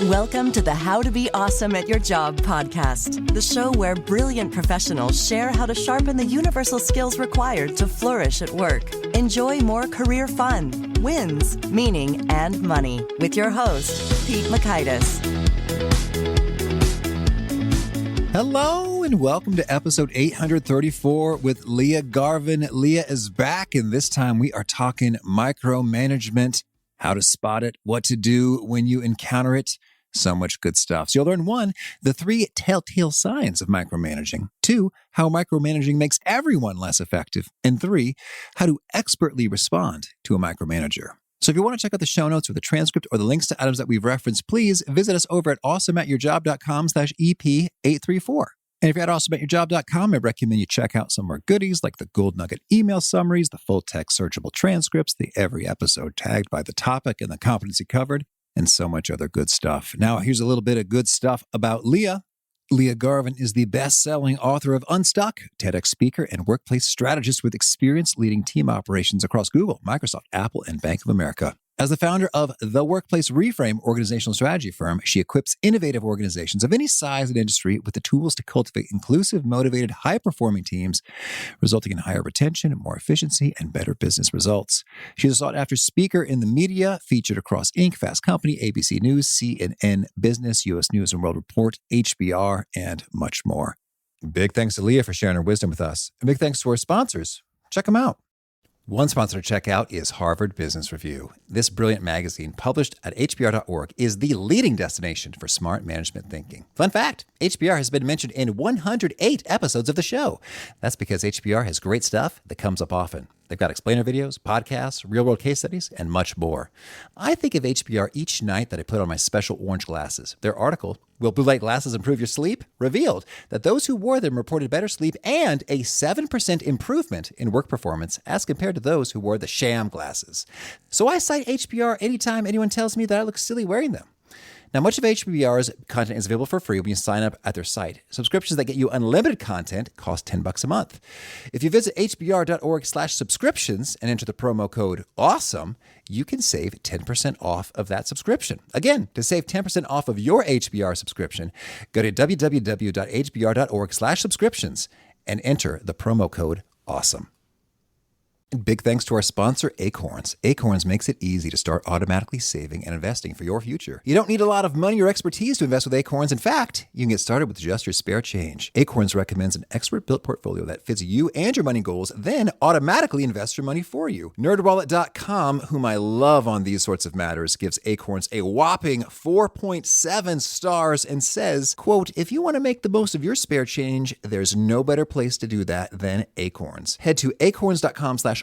Welcome to the How to Be Awesome at Your Job podcast, the show where brilliant professionals share how to sharpen the universal skills required to flourish at work. Enjoy more career fun, wins, meaning, and money with your host, Pete Makaitis. Hello and welcome to episode 834 with Lia Garvin. Lia is back, and this time we are talking micromanagement, how to spot it, what to do when you encounter it. So much good stuff. So you'll learn 1, the 3 telltale signs of micromanaging, 2, how micromanaging makes everyone less effective, and 3, how to expertly respond to a micromanager. So if you want to check out the show notes or the transcript or the links to items that we've referenced, please visit us over at awesomeatyourjob.com/EP834. And if you're at awesomeatyourjob.com, I recommend you check out some of our goodies like the Gold Nugget email summaries, the full text searchable transcripts, the every episode tagged by the topic and the competency covered, and so much other good stuff. Now, here's a little bit of good stuff about Lia. Lia Garvin is the best-selling author of Unstuck, TEDx speaker, and workplace strategist with experience leading team operations across Google, Microsoft, Apple, and Bank of America. As the founder of the Workplace Reframe organizational strategy firm, she equips innovative organizations of any size and industry with the tools to cultivate inclusive, motivated, high-performing teams, resulting in higher retention, more efficiency, and better business results. She's a sought-after speaker in the media, featured across Inc., FastCompany, ABC News, CNN Business, U.S. News and World Report, HBR, and much more. Big thanks to Lia for sharing her wisdom with us. And big thanks to our sponsors. Check them out. One sponsor to check out is Harvard Business Review. This brilliant magazine, published at hbr.org, is the leading destination for smart management thinking. Fun fact, HBR has been mentioned in 108 episodes of the show. That's because HBR has great stuff that comes up often. They've got explainer videos, podcasts, real-world case studies, and much more. I think of HBR each night that I put on my special orange glasses. Their article, Will Blue Light Glasses Improve Your Sleep?, revealed that those who wore them reported better sleep and a 7% improvement in work performance as compared to those who wore the sham glasses. So I cite HBR anytime anyone tells me that I look silly wearing them. Now, much of HBR's content is available for free when you sign up at their site. Subscriptions that get you unlimited content cost $10 a month. If you visit hbr.org/subscriptions and enter the promo code AWESOME, you can save 10% off of that subscription. Again, to save 10% off of your HBR subscription, go to www.hbr.org/subscriptions and enter the promo code AWESOME. Big thanks to our sponsor, Acorns. Acorns makes it easy to start automatically saving and investing for your future. You don't need a lot of money or expertise to invest with Acorns. In fact, you can get started with just your spare change. Acorns recommends an expert-built portfolio that fits you and your money goals, then automatically invests your money for you. NerdWallet.com, whom I love on these sorts of matters, gives Acorns a whopping 4.7 stars and says, quote, if you want to make the most of your spare change, there's no better place to do that than Acorns. Head to acorns.com/awesome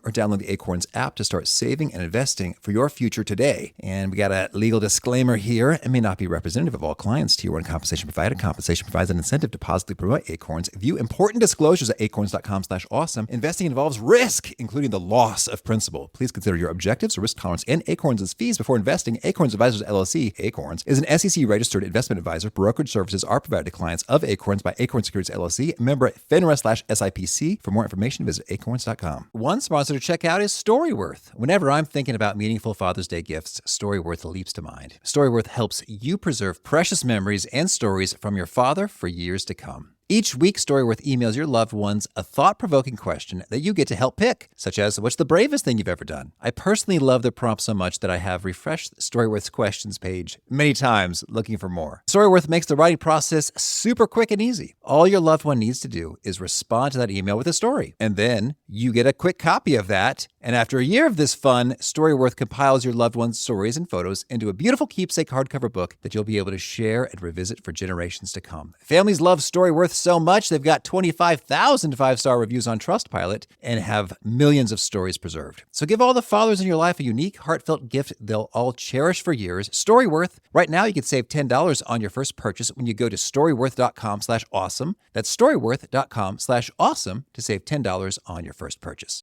or download the Acorns app to start saving and investing for your future today. And we got a legal disclaimer here. It may not be representative of all clients. Tier 1 compensation provided. Compensation provides an incentive to positively promote Acorns. View important disclosures at acorns.com/awesome. Investing involves risk, including the loss of principal. Please consider your objectives, risk tolerance, and Acorns' fees before investing. Acorns Advisors LLC, Acorns, is an SEC-registered investment advisor. Brokerage services are provided to clients of Acorns by Acorns Securities LLC, member FINRA/SIPC. For more information, visit acorns.com. One sponsor to check out is Storyworth. Whenever I'm thinking about meaningful Father's Day gifts, Storyworth leaps to mind. Storyworth helps you preserve precious memories and stories from your father for years to come. Each week, Storyworth emails your loved ones a thought-provoking question that you get to help pick, such as, what's the bravest thing you've ever done? I personally love the prompt so much that I have refreshed Storyworth's questions page many times looking for more. Storyworth makes the writing process super quick and easy. All your loved one needs to do is respond to that email with a story, and then you get a quick copy of that. And after a year of this fun, Storyworth compiles your loved one's stories and photos into a beautiful keepsake hardcover book that you'll be able to share and revisit for generations to come. Families love Storyworth so much, they've got 25,000 five-star reviews on Trustpilot and have millions of stories preserved. So give all the fathers in your life a unique, heartfelt gift they'll all cherish for years. Storyworth. Right now, you can save $10 on your first purchase when you go to storyworth.com/awesome. That's storyworth.com/awesome to save $10 on your first purchase.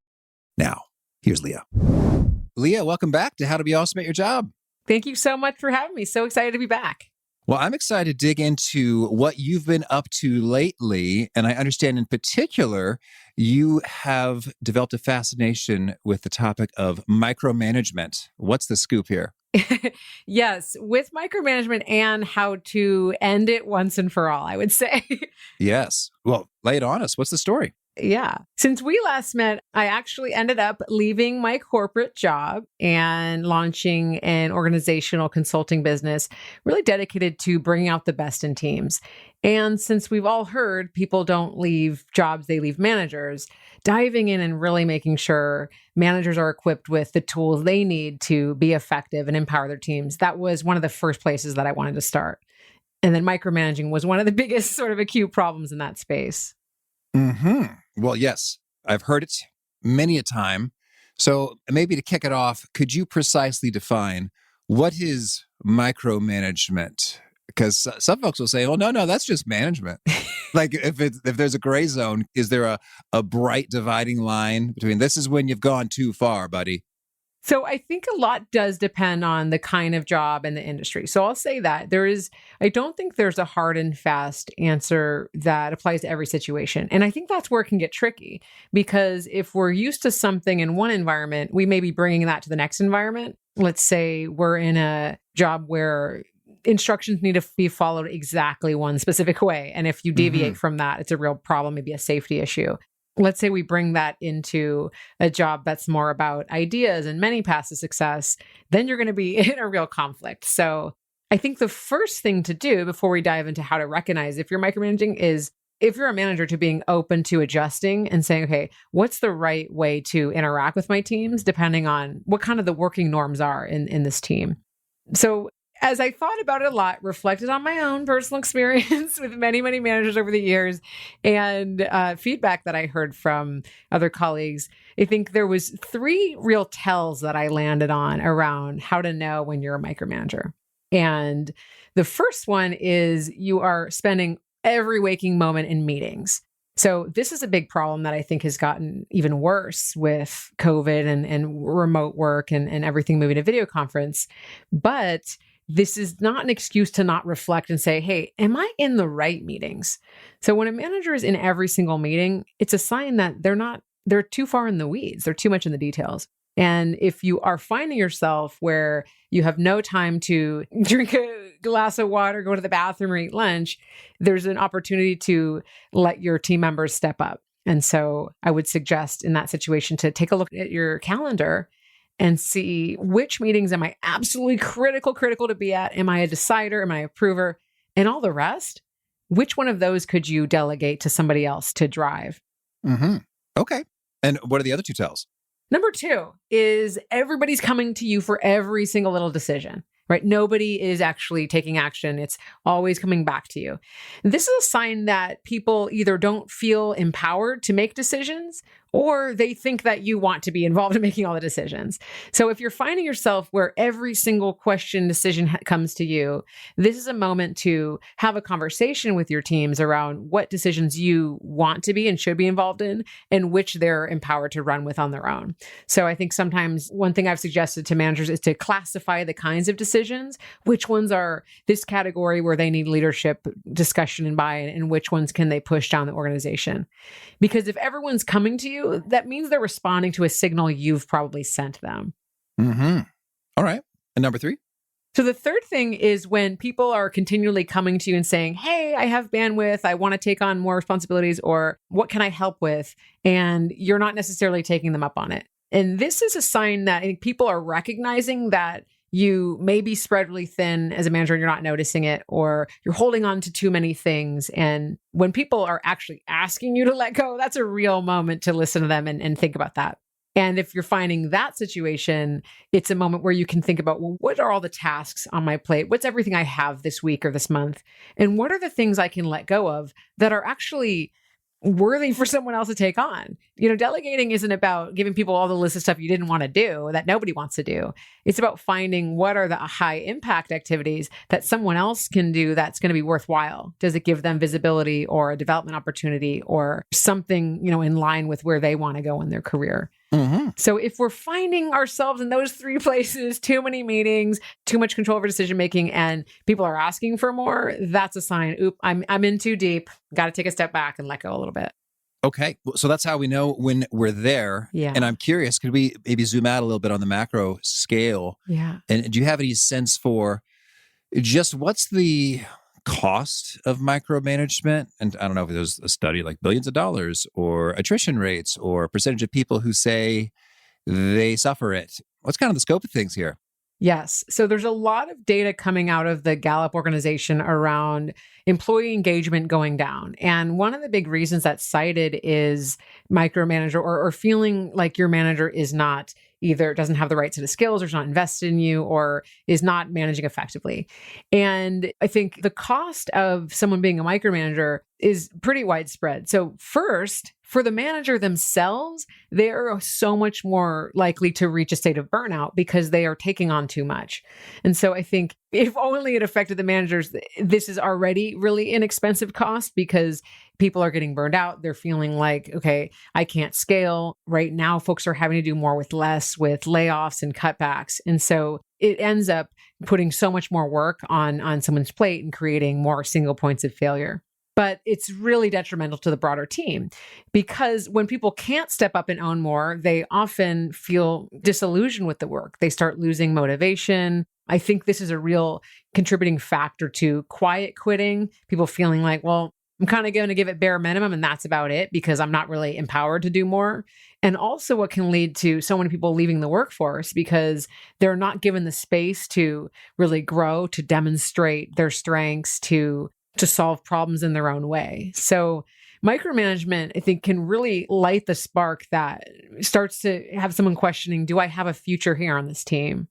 Now, here's Lia. Lia, welcome back to How to Be Awesome at Your Job. Thank you so much for having me. So excited to be back. Well, I'm excited to dig into what you've been up to lately. And I understand in particular, you have developed a fascination with the topic of micromanagement. What's the scoop here? Yes, with micromanagement and how to end it once and for all, I would say. Yes. Well, lay it on us. What's the story? Yeah. Since we last met, I actually ended up leaving my corporate job and launching an organizational consulting business really dedicated to bringing out the best in teams. And since we've all heard people don't leave jobs, they leave managers, diving in and really making sure managers are equipped with the tools they need to be effective and empower their teams, that was one of the first places that I wanted to start. And then micromanaging was one of the biggest sort of acute problems in that space. Well, yes, I've heard it many a time. So maybe to kick it off, could you precisely define what is micromanagement? Because some folks will say, "Oh, no, that's just management." Like if there's a gray zone, is there a bright dividing line between this is when you've gone too far, buddy? So I think a lot does depend on the kind of job and the industry. So I'll say that I don't think there's a hard and fast answer that applies to every situation. And I think that's where it can get tricky because if we're used to something in one environment, we may be bringing that to the next environment. Let's say we're in a job where instructions need to be followed exactly one specific way. And if you deviate from that, it's a real problem, maybe a safety issue. Let's say we bring that into a job that's more about ideas and many paths to success, then you're going to be in a real conflict. So I think the first thing to do before we dive into how to recognize if you're micromanaging is if you're a manager to being open to adjusting and saying, okay, what's the right way to interact with my teams depending on what kind of the working norms are in this team. So as I thought about it a lot, reflected on my own personal experience with many, many managers over the years and feedback that I heard from other colleagues, I think there was 3 real tells that I landed on around how to know when you're a micromanager. And the first one is you are spending every waking moment in meetings. So this is a big problem that I think has gotten even worse with COVID and remote work and everything moving to video conference. But this is not an excuse to not reflect and say, hey, am I in the right meetings? So when a manager is in every single meeting, it's a sign that they're too far in the weeds. They're too much in the details. And if you are finding yourself where you have no time to drink a glass of water, go to the bathroom, or eat lunch, there's an opportunity to let your team members step up. And so I would suggest in that situation to take a look at your calendar and see which meetings am I absolutely critical to be at? Am I a decider? Am I a approver? And all the rest, which one of those could you delegate to somebody else to drive? Okay. And what are the other 2 tells? Number 2 is everybody's coming to you for every single little decision, right? Nobody is actually taking action. It's always coming back to you. This is a sign that people either don't feel empowered to make decisions or they think that you want to be involved in making all the decisions. So if you're finding yourself where every single question decision comes to you, this is a moment to have a conversation with your teams around what decisions you want to be and should be involved in and which they're empowered to run with on their own. So I think sometimes one thing I've suggested to managers is to classify the kinds of decisions, which ones are this category where they need leadership, discussion, and buy-in, and which ones can they push down the organization. Because if everyone's coming to you, that means they're responding to a signal you've probably sent them. All right. And number 3? So the third thing is when people are continually coming to you and saying, hey, I have bandwidth, I want to take on more responsibilities, or what can I help with? And you're not necessarily taking them up on it. And this is a sign that I think people are recognizing that you may be spread really thin as a manager and you're not noticing it, or you're holding on to too many things. And when people are actually asking you to let go, that's a real moment to listen to them and think about that. And if you're finding that situation, it's a moment where you can think about, well, what are all the tasks on my plate? What's everything I have this week or this month? And what are the things I can let go of that are actually worthy for someone else to take on? Delegating isn't about giving people all the list of stuff you didn't want to do that nobody wants to do. It's about finding what are the high impact activities that someone else can do that's going to be worthwhile. Does it give them visibility or a development opportunity or something, in line with where they want to go in their career? So if we're finding ourselves in those 3 places, too many meetings, too much control over decision making, and people are asking for more, that's a sign, I'm in too deep, got to take a step back and let go a little bit. Okay. So that's how we know when we're there. Yeah. And I'm curious, could we maybe zoom out a little bit on the macro scale? Yeah. And do you have any sense for just what's the cost of micromanagement? And I don't know if there's a study like billions of dollars or attrition rates or percentage of people who say they suffer it. What's kind of the scope of things here? Yes. So there's a lot of data coming out of the Gallup organization around employee engagement going down. And one of the big reasons that's cited is micromanager or feeling like your manager is not either doesn't have the right set of skills or is not invested in you or is not managing effectively. And I think the cost of someone being a micromanager is pretty widespread. So first, for the manager themselves, they are so much more likely to reach a state of burnout because they are taking on too much. And so I think if only it affected the managers, this is already really inexpensive cost because people are getting burned out. They're feeling like, okay, I can't scale. Right now, folks are having to do more with less, with layoffs and cutbacks. And so it ends up putting so much more work on someone's plate and creating more single points of failure. But it's really detrimental to the broader team because when people can't step up and own more, they often feel disillusioned with the work. They start losing motivation. I think this is a real contributing factor to quiet quitting, people feeling like, well, I'm kind of going to give it bare minimum and that's about it because I'm not really empowered to do more. And also what can lead to so many people leaving the workforce because they're not given the space to really grow, to demonstrate their strengths, to solve problems in their own way. So micromanagement, I think, can really light the spark that starts to have someone questioning, do I have a future here on this team?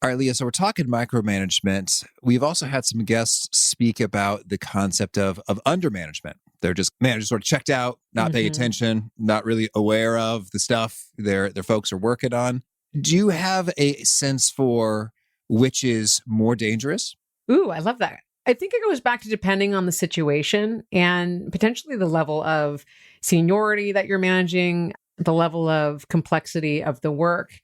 All right, Leah, so we're talking micromanagement. We've also had some guests speak about the concept of undermanagement. They're just managers sort of checked out, not paying attention, not really aware of the stuff their folks are working on. Do you have a sense for which is more dangerous? Ooh, I love that. I think it goes back to depending on the situation and potentially the level of seniority that you're managing, the level of complexity of the work.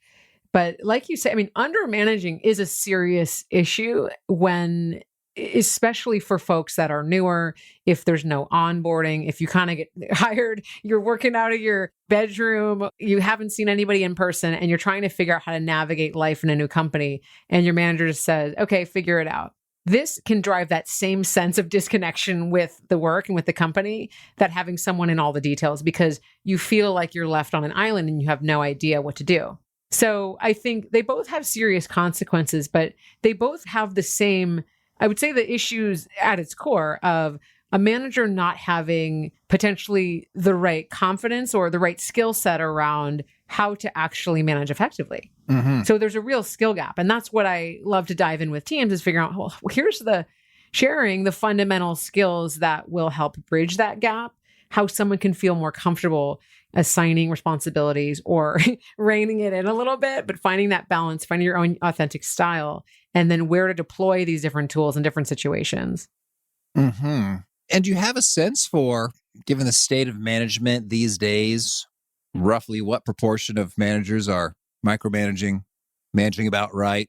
But like you say, I mean, undermanaging is a serious issue when, especially for folks that are newer, if there's no onboarding, if you kind of get hired, you're working out of your bedroom, you haven't seen anybody in person, and you're trying to figure out how to navigate life in a new company, and your manager just says, okay, figure it out. This can drive that same sense of disconnection with the work and with the company that having someone in all the details because you feel like you're left on an island and you have no idea what to do. So I think they both have serious consequences, but they both have the same, I would say the issues at its core of a manager not having potentially the right confidence or the right skill set around how to actually manage effectively. So there's a real skill gap. And that's what I love to dive in with teams is figuring out, well, here's the sharing the fundamental skills that will help bridge that gap, how someone can feel more comfortable assigning responsibilities or reining it in a little bit, but finding that balance, finding your own authentic style, and then where to deploy these different tools in different situations. And do you have a sense for, given the state of management these days, roughly what proportion of managers are micromanaging, managing about right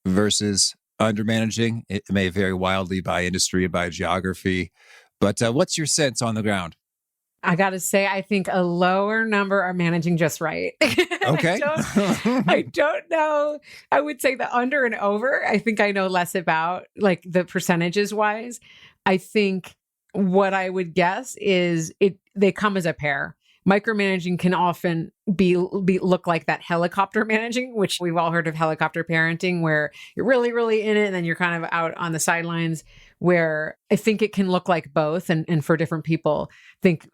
versus undermanaging? It may vary wildly by industry and by geography, but what's your sense on the ground? I got to say, I think a lower number are managing just right. Okay. I don't know. I would say the under and over, I think I know less about, like the percentages wise. I think what I would guess is they come as a pair. Micromanaging can often look like that helicopter managing, which we've all heard of helicopter parenting, where you're really, really in it and then you're kind of out on the sidelines, where I think it can look like both. And for different people, I think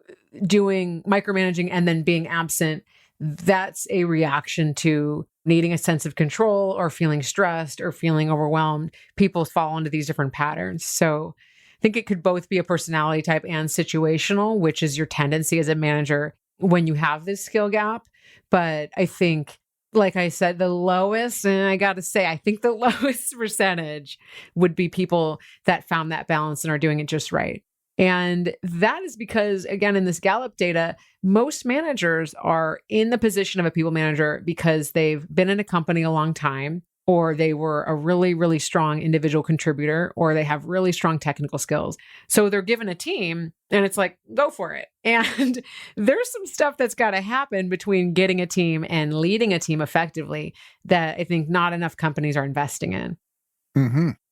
doing micromanaging and then being absent, that's a reaction to needing a sense of control or feeling stressed or feeling overwhelmed. People fall into these different patterns. So I think it could both be a personality type and situational, which is your tendency as a manager when you have this skill gap. But I think, like I said, the lowest, and I got to say, I think the lowest percentage would be people that found that balance and are doing it just right. And that is because, again, in this Gallup data, most managers are in the position of a people manager because they've been in a company a long time, or they were a really, really strong individual contributor, or they have really strong technical skills. So they're given a team and it's like, go for it. And there's some stuff that's got to happen between getting a team and leading a team effectively that I think not enough companies are investing in.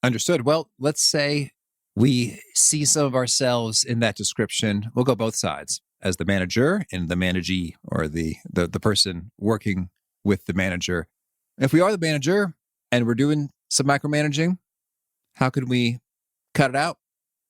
Understood. Well, let's say we see some of ourselves in that description. We'll go both sides as the manager and the managee, or the person working with the manager. If we are the manager and we're doing some micromanaging, how can we cut it out?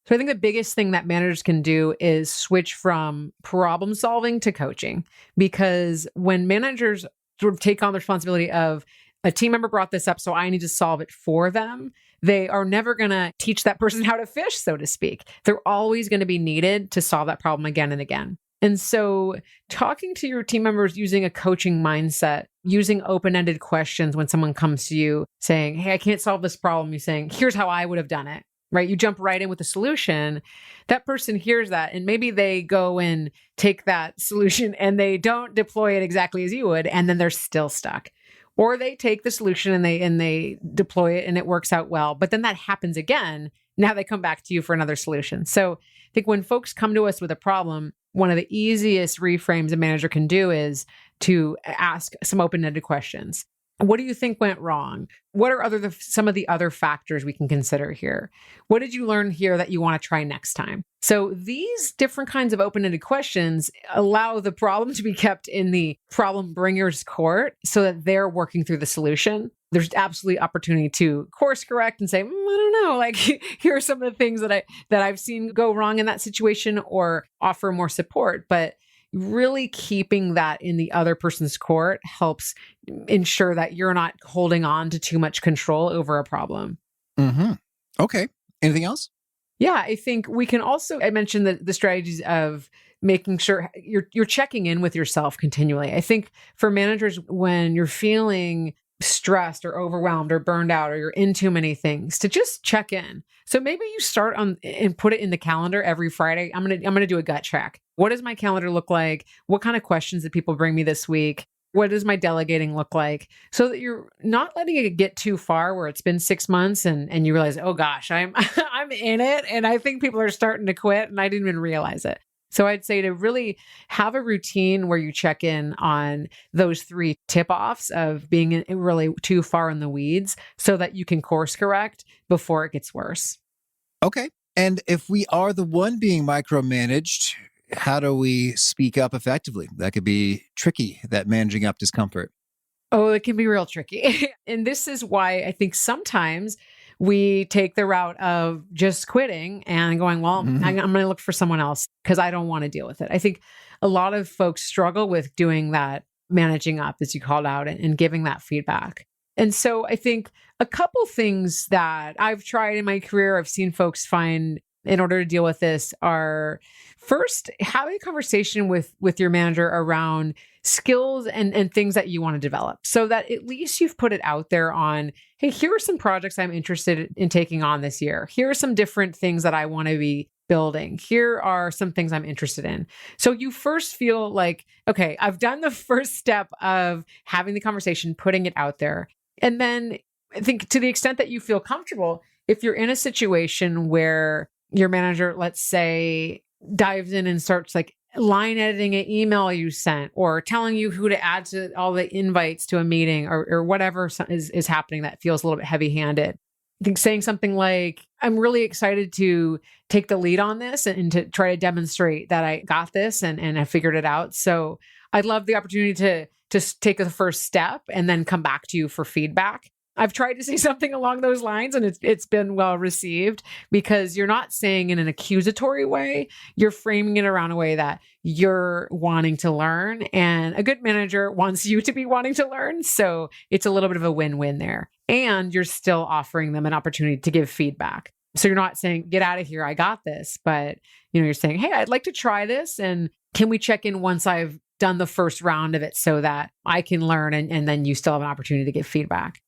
So I think the biggest thing that managers can do is switch from problem solving to coaching, because when managers sort of take on the responsibility of a team member brought this up, so I need to solve it for them, they are never going to teach that person how to fish, so to speak. They're always going to be needed to solve that problem again and again. And so talking to your team members using a coaching mindset, using open-ended questions when someone comes to you saying, hey, I can't solve this problem. You're saying, here's how I would have done it, right? You jump right in with a solution. That person hears that, and maybe they go and take that solution and they don't deploy it exactly as you would, and then they're still stuck. Or they take the solution and they deploy it and it works out well. But then that happens again. Now they come back to you for another solution. So I think when folks come to us with a problem, one of the easiest reframes a manager can do is to ask some open-ended questions. What do you think went wrong? What are some of the other factors we can consider here? What did you learn here that you want to try next time? So these different kinds of open-ended questions allow the problem to be kept in the problem bringer's court so that they're working through the solution. There's absolutely opportunity to course correct and say, I don't know, like here are some of the things that I've seen go wrong in that situation, or offer more support. But really keeping that in the other person's court helps ensure that you're not holding on to too much control over a problem. Okay. Anything else? Yeah, I think we can also, I mentioned the strategies of making sure you're checking in with yourself continually. I think for managers, when you're feeling stressed or overwhelmed or burned out, or you're in too many things, to just check in. So maybe you start on and put it in the calendar every Friday. I'm gonna do a gut check. What does my calendar look like? What kind of questions did people bring me this week? What does my delegating look like? So that you're not letting it get too far where it's been 6 months and you realize, oh gosh, I'm I'm in it, and I think people are starting to quit and I didn't even realize it. So I'd say to really have a routine where you check in on those 3 tip-offs of being really too far in the weeds so that you can course correct before it gets worse. Okay. And if we are the one being micromanaged, how do we speak up effectively? That could be tricky, that managing up discomfort. Oh, it can be real tricky. And this is why I think sometimes we take the route of just quitting and going, well, I'm going to look for someone else because I don't want to deal with it. I think a lot of folks struggle with doing that, managing up, as you called out, and giving that feedback. And so I think a couple things that I've tried in my career, I've seen folks find in order to deal with this are, first, having a conversation with your manager around skills and things that you want to develop, so that at least you've put it out there on, hey, here are some projects I'm interested in taking on this year. Here are some different things that I want to be building. Here are some things I'm interested in. So you first feel like, okay, I've done the first step of having the conversation, putting it out there. And then I think to the extent that you feel comfortable, if you're in a situation where your manager, let's say, dives in and starts like line editing an email you sent, or telling you who to add to all the invites to a meeting, or whatever is happening that feels a little bit heavy-handed. I think saying something like, I'm really excited to take the lead on this and to try to demonstrate that I got this and I figured it out. So I'd love the opportunity to take the first step and then come back to you for feedback. I've tried to say something along those lines, and it's been well received, because you're not saying in an accusatory way, you're framing it around a way that you're wanting to learn, and a good manager wants you to be wanting to learn. So it's a little bit of a win-win there. And you're still offering them an opportunity to give feedback. So you're not saying, get out of here, I got this, but you're saying, hey, I'd like to try this, and can we check in once I've done the first round of it so that I can learn, and then you still have an opportunity to give feedback.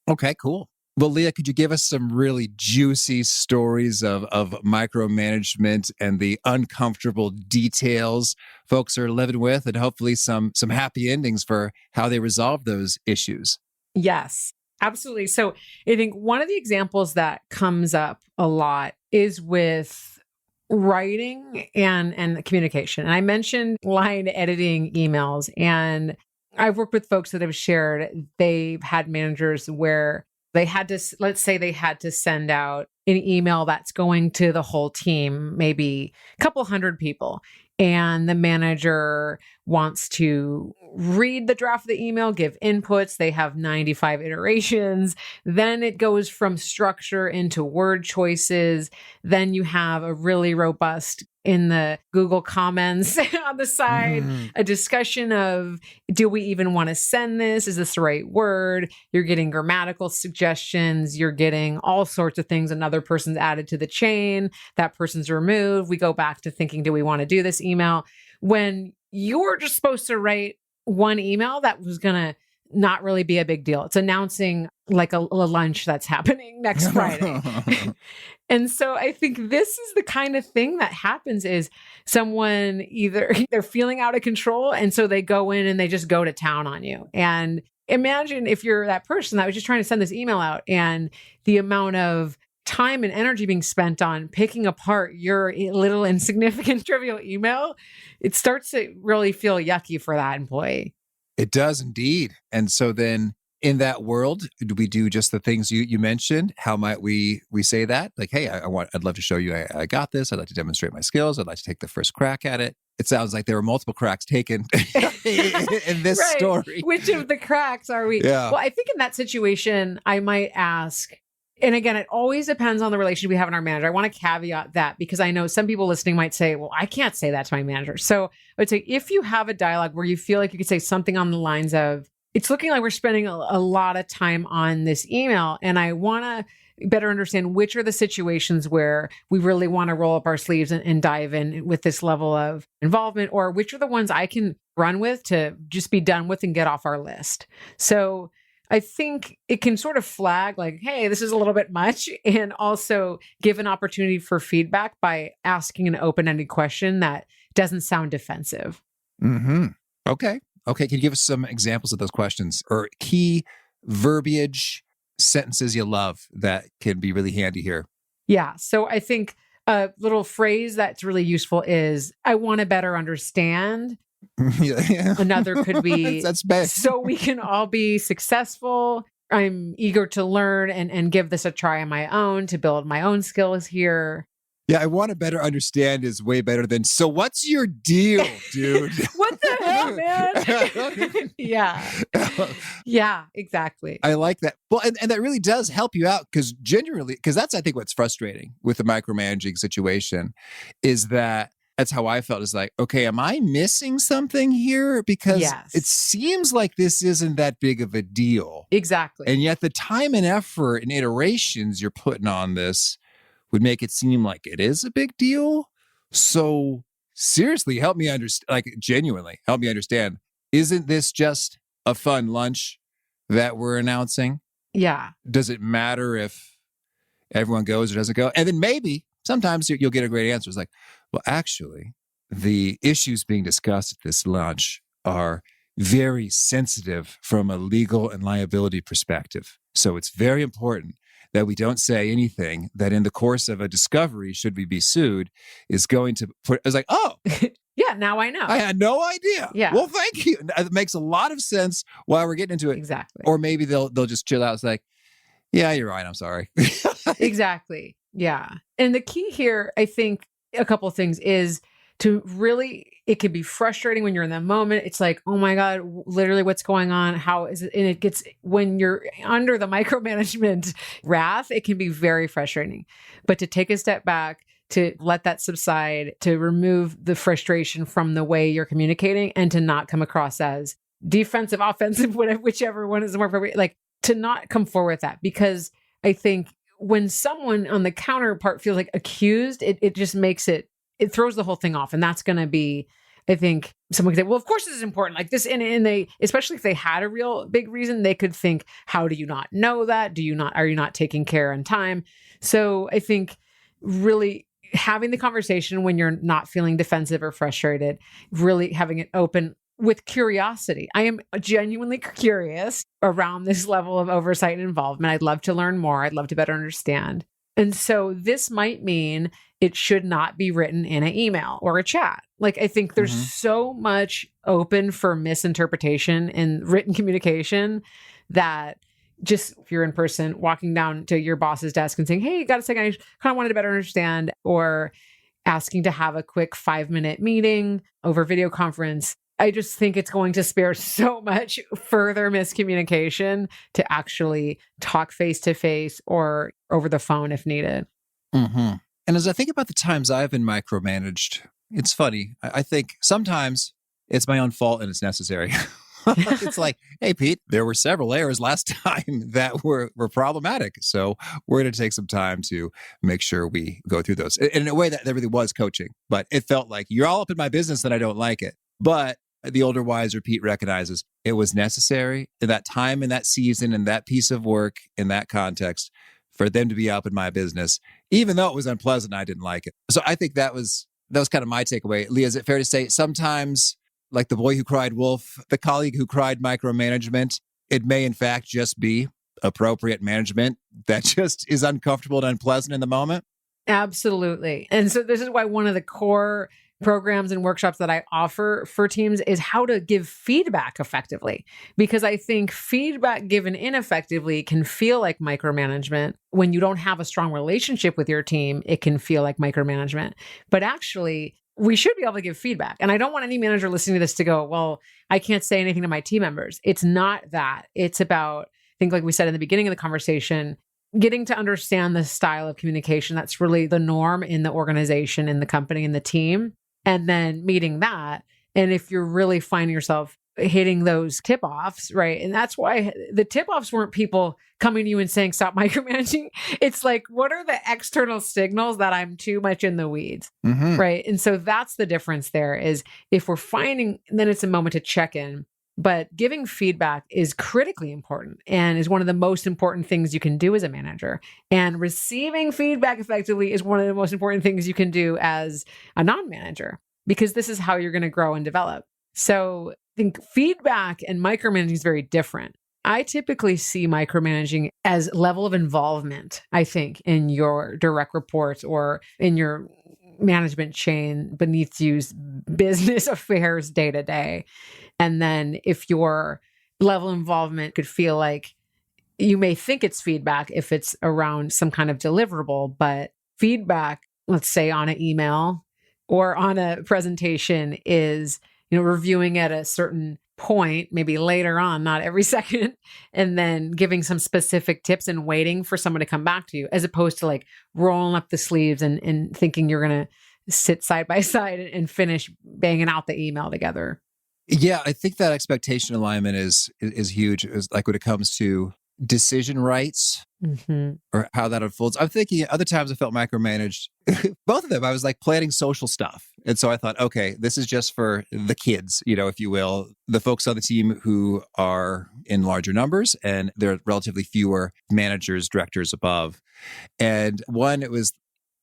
Okay, cool. Well, Lia, could you give us some really juicy stories of micromanagement and the uncomfortable details folks are living with, and hopefully some happy endings for how they resolve those issues? Yes, absolutely. So I think one of the examples that comes up a lot is with writing and communication. And I mentioned line editing emails, and I've worked with folks that have shared they've had managers where they had to, let's say they had to send out an email that's going to the whole team, maybe a couple hundred people. And the manager wants to read the draft of the email, give inputs. They have 95 iterations. Then it goes from structure into word choices. Then you have a really robust in the Google comments on the side, a discussion of, do we even want to send this? Is this the right word? You're getting grammatical suggestions. You're getting all sorts of things. Another person's added to the chain. That person's removed. We go back to thinking, do we want to do this email? When you're just supposed to write one email that was going to not really be a big deal. It's announcing like a lunch that's happening next Friday. And so I think this is the kind of thing that happens is someone either they're feeling out of control. And so they go in and they just go to town on you. And imagine if you're that person that was just trying to send this email out and the amount of time and energy being spent on picking apart your little insignificant trivial email, it starts to really feel yucky for that employee. It does indeed. And so then in that world, do we do just the things you mentioned? How might we say that? Like, hey, I'd love to show you I got this. I'd like to demonstrate my skills. I'd like to take the first crack at it. It sounds like there were multiple cracks taken in this right. story. Which of the cracks are we? Yeah. Well, I think in that situation, I might ask, and again, it always depends on the relationship we have in our manager. I want to caveat that because I know some people listening might say, well, I can't say that to my manager. So I would say if you have a dialogue where you feel like you could say something on the lines of, it's looking like we're spending a lot of time on this email, and I want to better understand which are the situations where we really want to roll up our sleeves and dive in with this level of involvement, or which are the ones I can run with to just be done with and get off our list. So I think it can sort of flag like, hey, this is a little bit much, and also give an opportunity for feedback by asking an open-ended question that doesn't sound defensive. Mm-hmm. Okay. Can you give us some examples of those questions or key verbiage sentences you love that can be really handy here? Yeah. So I think a little phrase that's really useful is, I want to better understand. Yeah. Another could be, that's best. So we can all be successful. I'm eager to learn and give this a try on my own to build my own skills here. Yeah, I want to better understand is way better than, so what's your deal, dude? What the hell, man? Yeah, exactly. I like that. Well, and that really does help you out because genuinely, because that's, I think, what's frustrating with the micromanaging situation is that that's how I felt is like, okay, am I missing something here? Because it seems like this isn't that big of a deal. Exactly. And yet the time and effort and iterations you're putting on this would make it seem like it is a big deal. So seriously, help me understand, like genuinely help me understand. Isn't this just a fun lunch that we're announcing? Yeah. Does it matter if everyone goes or doesn't go? And then maybe sometimes you'll get a great answer. It's like, well, actually, the issues being discussed at this lunch are very sensitive from a legal and liability perspective. So it's very important that we don't say anything that in the course of a discovery, should we be sued, is going to put, I was like, oh. Yeah, now I know. I had no idea. Yeah. Well, thank you. It makes a lot of sense while we're getting into it. Exactly. Or maybe they'll just chill out. It's like, yeah, you're right. I'm sorry. Exactly. Yeah. And the key here, I think, a couple of things is to really, it can be frustrating when you're in that moment. It's like, oh my God, literally what's going on? How is it? And it gets, when you're under the micromanagement wrath, it can be very frustrating. But to take a step back, to let that subside, to remove the frustration from the way you're communicating and to not come across as defensive, offensive, whatever, whichever one is more appropriate, like to not come forward with that. Because I think when someone on the counterpart feels like accused, it just makes it throws the whole thing off. And that's going to be, I think someone could say, well, of course this is important. Like this, and they, especially if they had a real big reason, they could think, how do you not know that? Are you not taking care on time? So I think really having the conversation when you're not feeling defensive or frustrated, really having it open, with curiosity. I am genuinely curious around this level of oversight and involvement. I'd love to learn more. I'd love to better understand. And so this might mean it should not be written in an email or a chat. Like, I think there's so much open for misinterpretation in written communication that just if you're in person, walking down to your boss's desk and saying, hey, got a second, I kind of wanted to better understand, or asking to have a quick 5-minute meeting over video conference. I just think it's going to spare so much further miscommunication to actually talk face to face or over the phone if needed. And as I think about the times I've been micromanaged, it's funny. I think sometimes it's my own fault and it's necessary. It's like, hey, Pete, there were several errors last time that were problematic. So we're going to take some time to make sure we go through those. In a way that really was coaching, but it felt like you're all up in my business and I don't like it. But the older, wiser Pete recognizes it was necessary in that time, in that season, in that piece of work, in that context, for them to be up in my business, even though it was unpleasant, I didn't like it. So I think that was kind of my takeaway. Lia, is it fair to say sometimes, like the boy who cried wolf, the colleague who cried micromanagement, it may in fact just be appropriate management that just is uncomfortable and unpleasant in the moment? Absolutely. And so this is why one of the core programs and workshops that I offer for teams is how to give feedback effectively. Because I think feedback given ineffectively can feel like micromanagement. When you don't have a strong relationship with your team, it can feel like micromanagement. But actually, we should be able to give feedback. And I don't want any manager listening to this to go, well, I can't say anything to my team members. It's not that. It's about, I think like we said in the beginning of the conversation, getting to understand the style of communication that's really the norm in the organization, in the company, in the team, and then meeting that. And if you're really finding yourself hitting those tip-offs, right? And that's why the tip-offs weren't people coming to you and saying, stop micromanaging. It's like, what are the external signals that I'm too much in the weeds, right? And so that's the difference there is if we're finding, then it's a moment to check in. But giving feedback is critically important and is one of the most important things you can do as a manager. And receiving feedback effectively is one of the most important things you can do as a non-manager, because this is how you're going to grow and develop. So I think feedback and micromanaging is very different. I typically see micromanaging as level of involvement, I think, in your direct reports or in your management chain beneath you's business affairs day to day. And then if your level of involvement could feel like you may think it's feedback if it's around some kind of deliverable, but feedback, let's say on an email or on a presentation is, reviewing at a certain point, maybe later on, not every second, and then giving some specific tips and waiting for someone to come back to you, as opposed to like rolling up the sleeves and thinking you're going to sit side by side and finish banging out the email together. Yeah, I think that expectation alignment is huge. It's like when it comes to decision rights or how that unfolds. I'm thinking other times I felt micromanaged. Both of them, I was like planning social stuff. And so I thought, okay, this is just for the kids, if you will, the folks on the team who are in larger numbers, and there are relatively fewer managers, directors above. And one, it was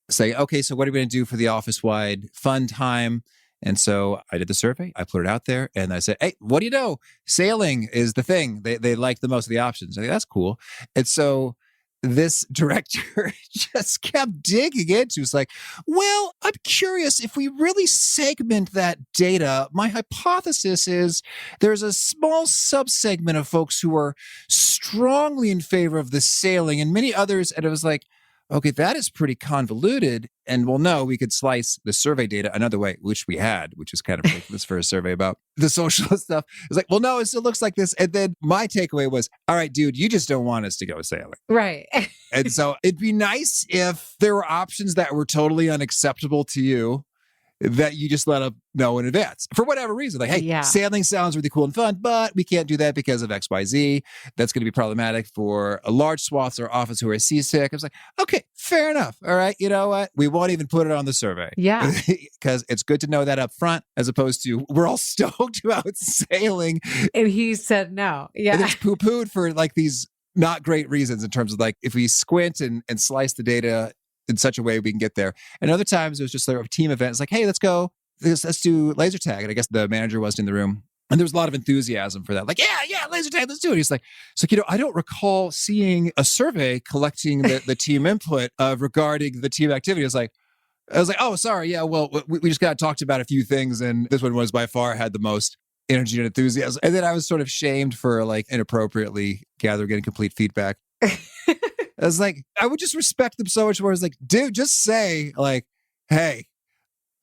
saying, okay, so what are we going to do for the office-wide fun time? And so I did the survey, I put it out there, and I said, hey, what do you know? Sailing is the thing. They like the most of the options. I think that's cool. And so this director just kept digging into, it's like, well, I'm curious if we really segment that data. My hypothesis is there's a small subsegment of folks who are strongly in favor of the sailing and many others. And it was like, okay, that is pretty convoluted. And well, no, we could slice the survey data another way, which we had, which is kind of ridiculous for a survey about the social stuff. It's like, well, no, it still looks like this. And then my takeaway was, all right, dude, you just don't want us to go sailing. Right. And so it'd be nice if there were options that were totally unacceptable to you that you just let them know in advance for whatever reason. Like, hey, sailing sounds really cool and fun, but we can't do that because of X, Y, Z. That's going to be problematic for a large swath of our office who are seasick. I was like, okay, fair enough. All right. You know what? We won't even put it on the survey. Yeah. Because it's good to know that up front, as opposed to we're all stoked about sailing. And he said no. Yeah. And it's poo-pooed for like these not great reasons in terms of like, if we squint and slice the data in such a way we can get there. And other times it was just a team event. It's like, hey, let's go. Let's do laser tag. And I guess the manager wasn't in the room. And there was a lot of enthusiasm for that. Like, yeah, laser tag, let's do it. He's like, I don't recall seeing a survey collecting the team input regarding the team activity. I was like, oh, sorry. Yeah, well, we just got talked about a few things. And this one was by far had the most energy and enthusiasm. And then I was sort of shamed for like inappropriately gathering incomplete feedback. I was like, I would just respect them so much more. I was like, dude, just say like, hey,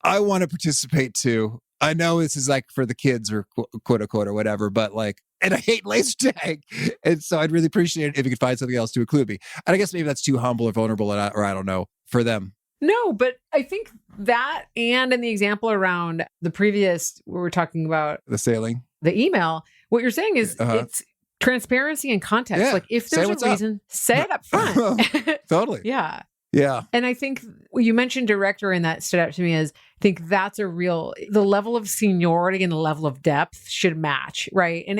I want to participate too. I know this is like for the kids or quote unquote or whatever, but like, and I hate laser tag. And so I'd really appreciate it if you could find something else to include me. And I guess maybe that's too humble or vulnerable or I don't know for them. No, but I think that, and in the example around the previous, we were talking about the sailing, the email, what you're saying is it's transparency and context. Yeah. Like if there's a reason, say it up front. Totally. Yeah. Yeah. And I think you mentioned director, and that stood out to me as I think that's the level of seniority and the level of depth should match, right? And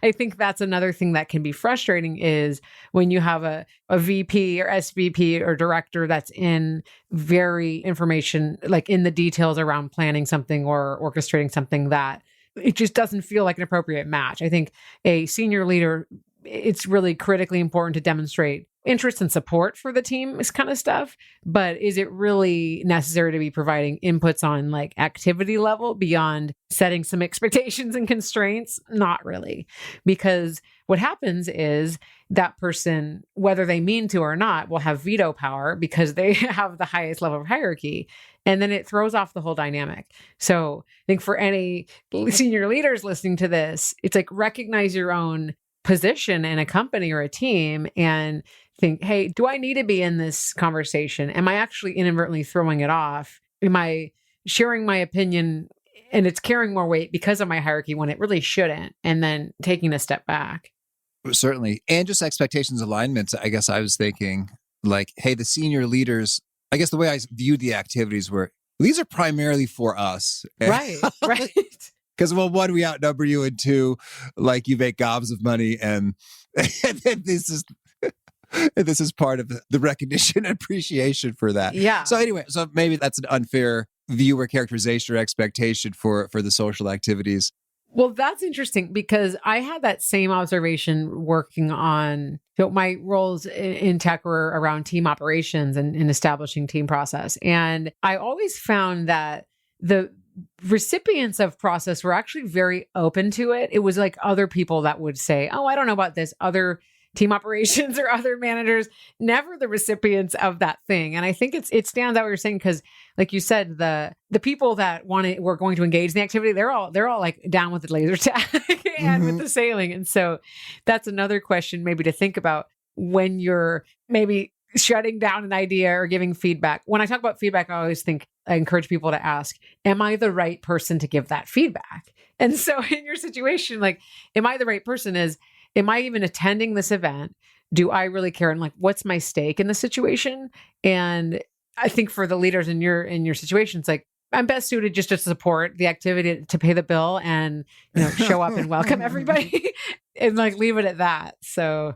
I think that's another thing that can be frustrating is when you have a VP or SVP or director that's in very information, like in the details around planning something or orchestrating something that it just doesn't feel like an appropriate match. I think a senior leader, it's really critically important to demonstrate interest and support for the team, this kind of stuff. But is it really necessary to be providing inputs on like activity level beyond setting some expectations and constraints? Not really. Because what happens is that person, whether they mean to or not, will have veto power because they have the highest level of hierarchy. And then it throws off the whole dynamic. So I think for any senior leaders listening to this, it's like recognize your own position in a company or a team and think, hey, do I need to be in this conversation? Am I actually inadvertently throwing it off? Am I sharing my opinion and it's carrying more weight because of my hierarchy when it really shouldn't? And then taking a step back. Certainly. And just expectations alignments. I guess I was thinking like, hey, the senior leaders, I guess the way I viewed the activities were, these are primarily for us. Right, right. Because, well, one, we outnumber you, and two, like you make gobs of money, and then this is part of the recognition and appreciation for that. Yeah. So anyway, so maybe that's an unfair view or characterization or expectation for the social activities. Well, that's interesting because I had that same observation working on my roles in tech were around team operations and establishing team process. And I always found that the recipients of process were actually very open to it. It was like other people that would say, oh, I don't know about this, other team operations or other managers, never the recipients of that thing. And I think it stands out what you're saying, because like you said, the people that were going to engage in the activity, they're all like down with the laser tag and with the sailing. And so that's another question maybe to think about when you're maybe shutting down an idea or giving feedback. When I talk about feedback, I encourage people to ask, am I the right person to give that feedback? And so in your situation, like, am I the right person? Am I even attending this event? Do I really care? And like, what's my stake in the situation? And I think for the leaders in your situation, it's like, I'm best suited just to support the activity, to pay the bill and, show up and welcome everybody and like leave it at that. So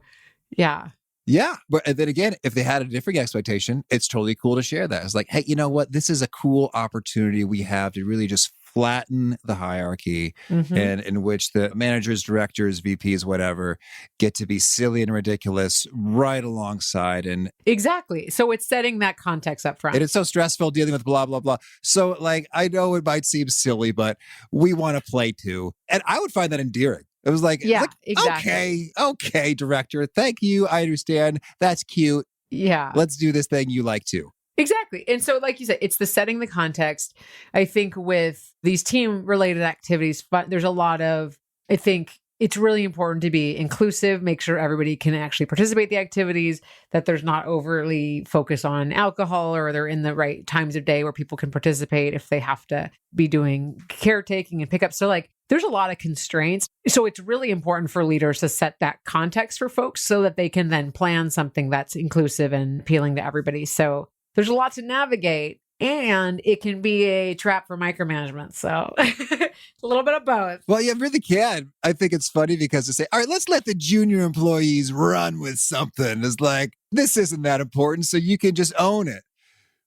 yeah. Yeah. But then again, if they had a different expectation, it's totally cool to share that. It's like, hey, you know what? This is a cool opportunity we have to really just flatten the hierarchy and in which the managers, directors, VPs, whatever, get to be silly and ridiculous right alongside. And exactly. So it's setting that context up front. And it's so stressful dealing with blah, blah, blah. So like, I know it might seem silly, but we want to play too. And I would find that endearing. It was like, exactly. Okay, director. Thank you. I understand. That's cute. Yeah. Let's do this thing you like too. Exactly. And so, like you said, it's the setting the context. I think with these team related activities, but there's a lot of, I think it's really important to be inclusive, make sure everybody can actually participate in the activities, that there's not overly focus on alcohol, or they're in the right times of day where people can participate if they have to be doing caretaking and pickup. So like, there's a lot of constraints. So it's really important for leaders to set that context for folks so that they can then plan something that's inclusive and appealing to everybody. So there's a lot to navigate, and it can be a trap for micromanagement. So a little bit of both. Well, you really can. I think it's funny because to say, all right, let's let the junior employees run with something. It's like, this isn't that important, so you can just own it.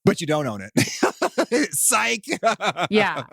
But you don't own it. Psych. Yeah.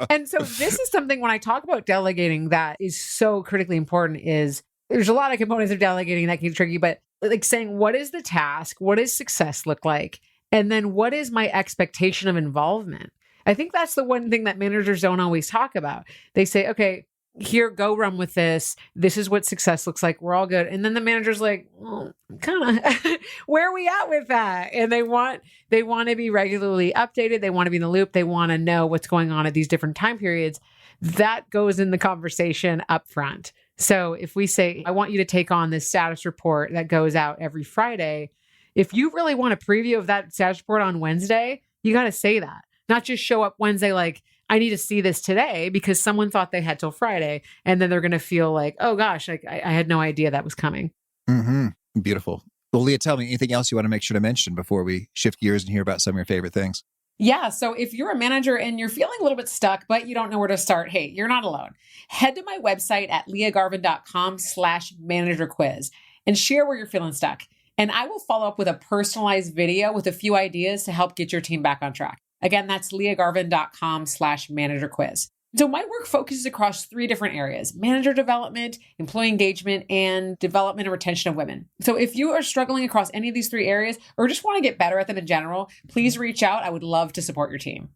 And so this is something when I talk about delegating that is so critically important is there's a lot of components of delegating that can be tricky, but like saying, what is the task? What does success look like? And then what is my expectation of involvement? I think that's the one thing that managers don't always talk about. They say, okay, here, go run with this. This is what success looks like. We're all good. And then the manager's like, well, kind of, where are we at with that? And they want to be regularly updated. They want to be in the loop. They want to know what's going on at these different time periods. That goes in the conversation up front. So if we say, I want you to take on this status report that goes out every Friday, if you really want a preview of that status report on Wednesday, you got to say that, not just show up Wednesday like, I need to see this today because someone thought they had till Friday. And then they're going to feel like, oh gosh, I had no idea that was coming. Mm-hmm. Beautiful. Well, Lia, tell me anything else you want to make sure to mention before we shift gears and hear about some of your favorite things. Yeah. So if you're a manager and you're feeling a little bit stuck, but you don't know where to start, hey, you're not alone. Head to my website at liagarvin.com/manager quiz and share where you're feeling stuck. And I will follow up with a personalized video with a few ideas to help get your team back on track. Again, that's liagarvin.com/manager quiz. So my work focuses across 3 different areas: manager development, employee engagement, and development and retention of women. So if you are struggling across any of these 3 areas or just want to get better at them in general, please reach out. I would love to support your team.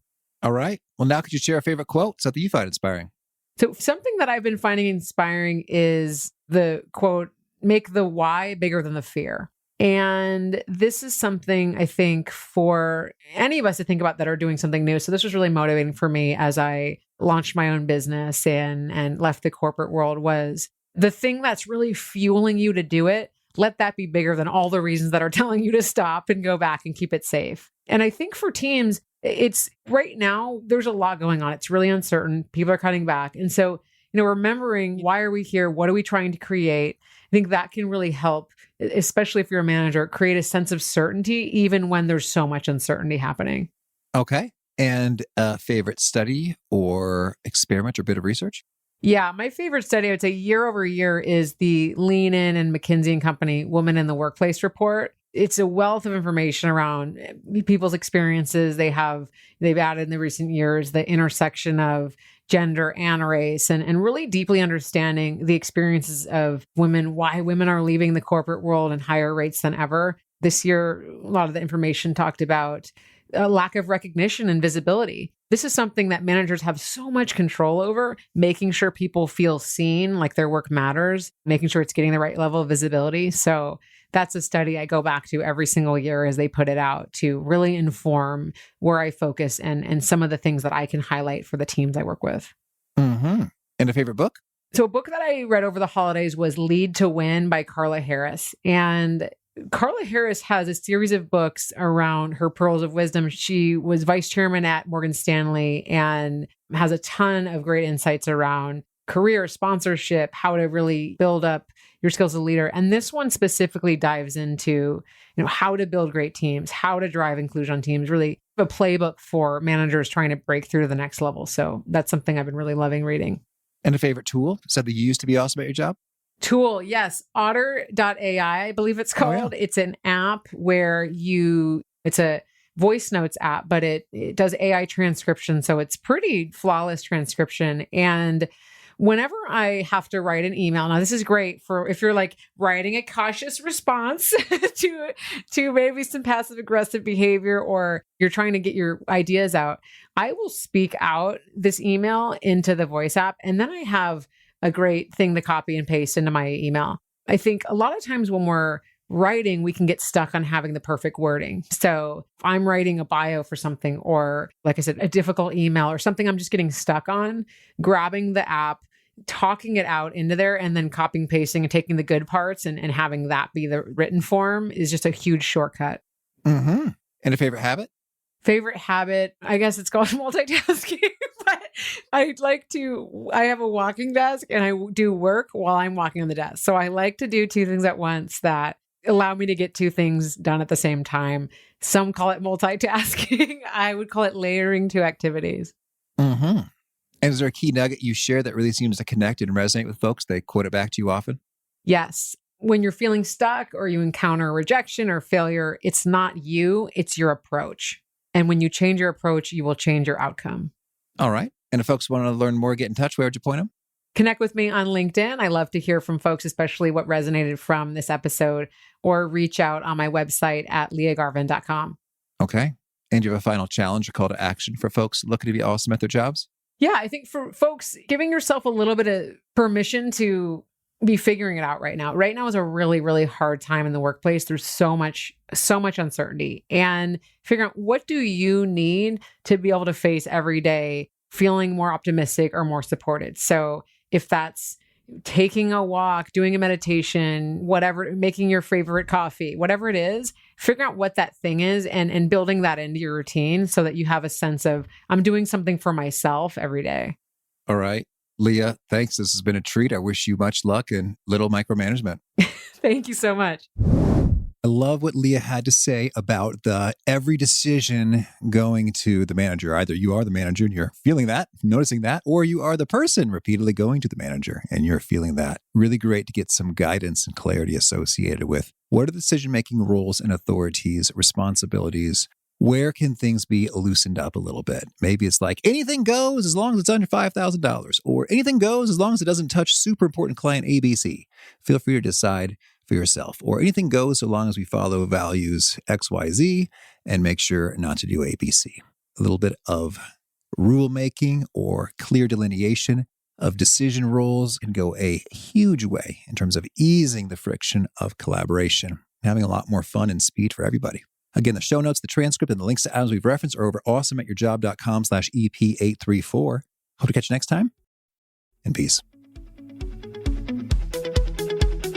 All right. Well, now could you share a favorite quote, something you find inspiring? So something that I've been finding inspiring is the quote, make the why bigger than the fear. And this is something I think for any of us to think about that are doing something new. So this was really motivating for me as I launched my own business and left the corporate world was the thing that's really fueling you to do it. Let that be bigger than all the reasons that are telling you to stop and go back and keep it safe. And I think for teams, it's right now, there's a lot going on. It's really uncertain. People are cutting back. And so, remembering why are we here? What are we trying to create? I think that can really help, especially if you're a manager, create a sense of certainty, even when there's so much uncertainty happening. Okay. And a favorite study or experiment or bit of research? Yeah, my favorite study, I would say year over year, is the Lean In and McKinsey and Company Women in the Workplace report. It's a wealth of information around people's experiences. They've added in the recent years the intersection of gender and race and really deeply understanding the experiences of women, why women are leaving the corporate world in higher rates than ever. This year, a lot of the information talked about a lack of recognition and visibility. This is something that managers have so much control over, making sure people feel seen, like their work matters, making sure it's getting the right level of visibility. So that's a study I go back to every single year as they put it out to really inform where I focus and some of the things that I can highlight for the teams I work with. Mm-hmm. And a favorite book? So a book that I read over the holidays was Lead to Win by Carla Harris. And Carla Harris has a series of books around her pearls of wisdom. She was vice chairman at Morgan Stanley and has a ton of great insights around career, sponsorship, how to really build up your skills as a leader. And this one specifically dives into, how to build great teams, how to drive inclusion on teams, really a playbook for managers trying to break through to the next level. So that's something I've been really loving reading. And a favorite tool, something you use to be awesome at your job? Tool, yes. Otter.ai, I believe it's called. Oh, yeah. It's an app where it's a voice notes app, but it does AI transcription. So it's pretty flawless transcription. And whenever I have to write an email, now this is great for if you're like writing a cautious response to maybe some passive aggressive behavior or you're trying to get your ideas out, I will speak out this email into the voice app. And then I have a great thing to copy and paste into my email. I think a lot of times when we're writing, we can get stuck on having the perfect wording. So if I'm writing a bio for something, or like I said, a difficult email or something I'm just getting stuck on, grabbing the app, talking it out into there, and then copying, pasting, and taking the good parts and having that be the written form is just a huge shortcut. Mm-hmm. And a favorite habit? Favorite habit, I guess it's called multitasking, but I have a walking desk and I do work while I'm walking on the desk. So I like to do 2 things at once that allow me to get 2 things done at the same time. Some call it multitasking. I would call it layering 2 activities. Mm-hmm. And is there a key nugget you share that really seems to connect and resonate with folks? They quote it back to you often? Yes. When you're feeling stuck or you encounter rejection or failure, it's not you, it's your approach. And when you change your approach, you will change your outcome. All right. And if folks want to learn more, get in touch, where would you point them? Connect with me on LinkedIn. I love to hear from folks, especially what resonated from this episode, or reach out on my website at liagarvin.com. Okay. And do you have a final challenge or call to action for folks looking to be awesome at their jobs? Yeah, I think for folks, giving yourself a little bit of permission to be figuring it out right now. Right now is a really, really hard time in the workplace. There's so much uncertainty, and figuring out what do you need to be able to face every day feeling more optimistic or more supported. So if that's taking a walk, doing a meditation, whatever, making your favorite coffee, whatever it is, figure out what that thing is and building that into your routine so that you have a sense of, I'm doing something for myself every day. All right. Lia, thanks. This has been a treat. I wish you much luck and little micromanagement. Thank you so much. I love what Lia had to say about every decision going to the manager. Either you are the manager and you're feeling that, noticing that, or you are the person repeatedly going to the manager and you're feeling that. Really great to get some guidance and clarity associated with what are the decision-making roles and authorities, responsibilities. Where can things be loosened up a little bit? Maybe it's like anything goes as long as it's under $5,000, or anything goes as long as it doesn't touch super important client ABC. Feel free to decide for yourself, or anything goes so long as we follow values XYZ and make sure not to do ABC. A little bit of rule making or clear delineation of decision roles can go a huge way in terms of easing the friction of collaboration, having a lot more fun and speed for everybody. Again, the show notes, the transcript, and the links to items we've referenced are over awesomeatyourjob.com/EP834. Hope to catch you next time, and peace.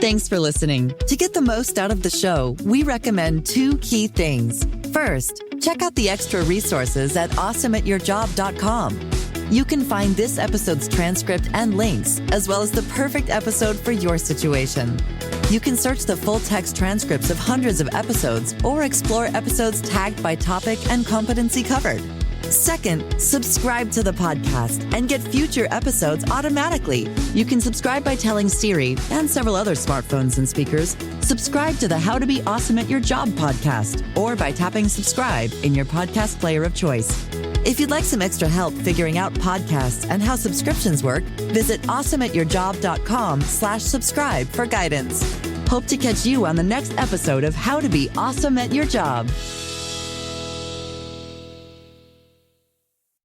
Thanks for listening. To get the most out of the show, we recommend 2 key things. First, check out the extra resources at awesomeatyourjob.com. You can find this episode's transcript and links, as well as the perfect episode for your situation. You can search the full text transcripts of hundreds of episodes or explore episodes tagged by topic and competency covered. Second, subscribe to the podcast and get future episodes automatically. You can subscribe by telling Siri and several other smartphones and speakers, subscribe to the How to Be Awesome at Your Job podcast, or by tapping subscribe in your podcast player of choice. If you'd like some extra help figuring out podcasts and how subscriptions work, visit awesomeatyourjob.com/subscribe for guidance. Hope to catch you on the next episode of How to Be Awesome at Your Job.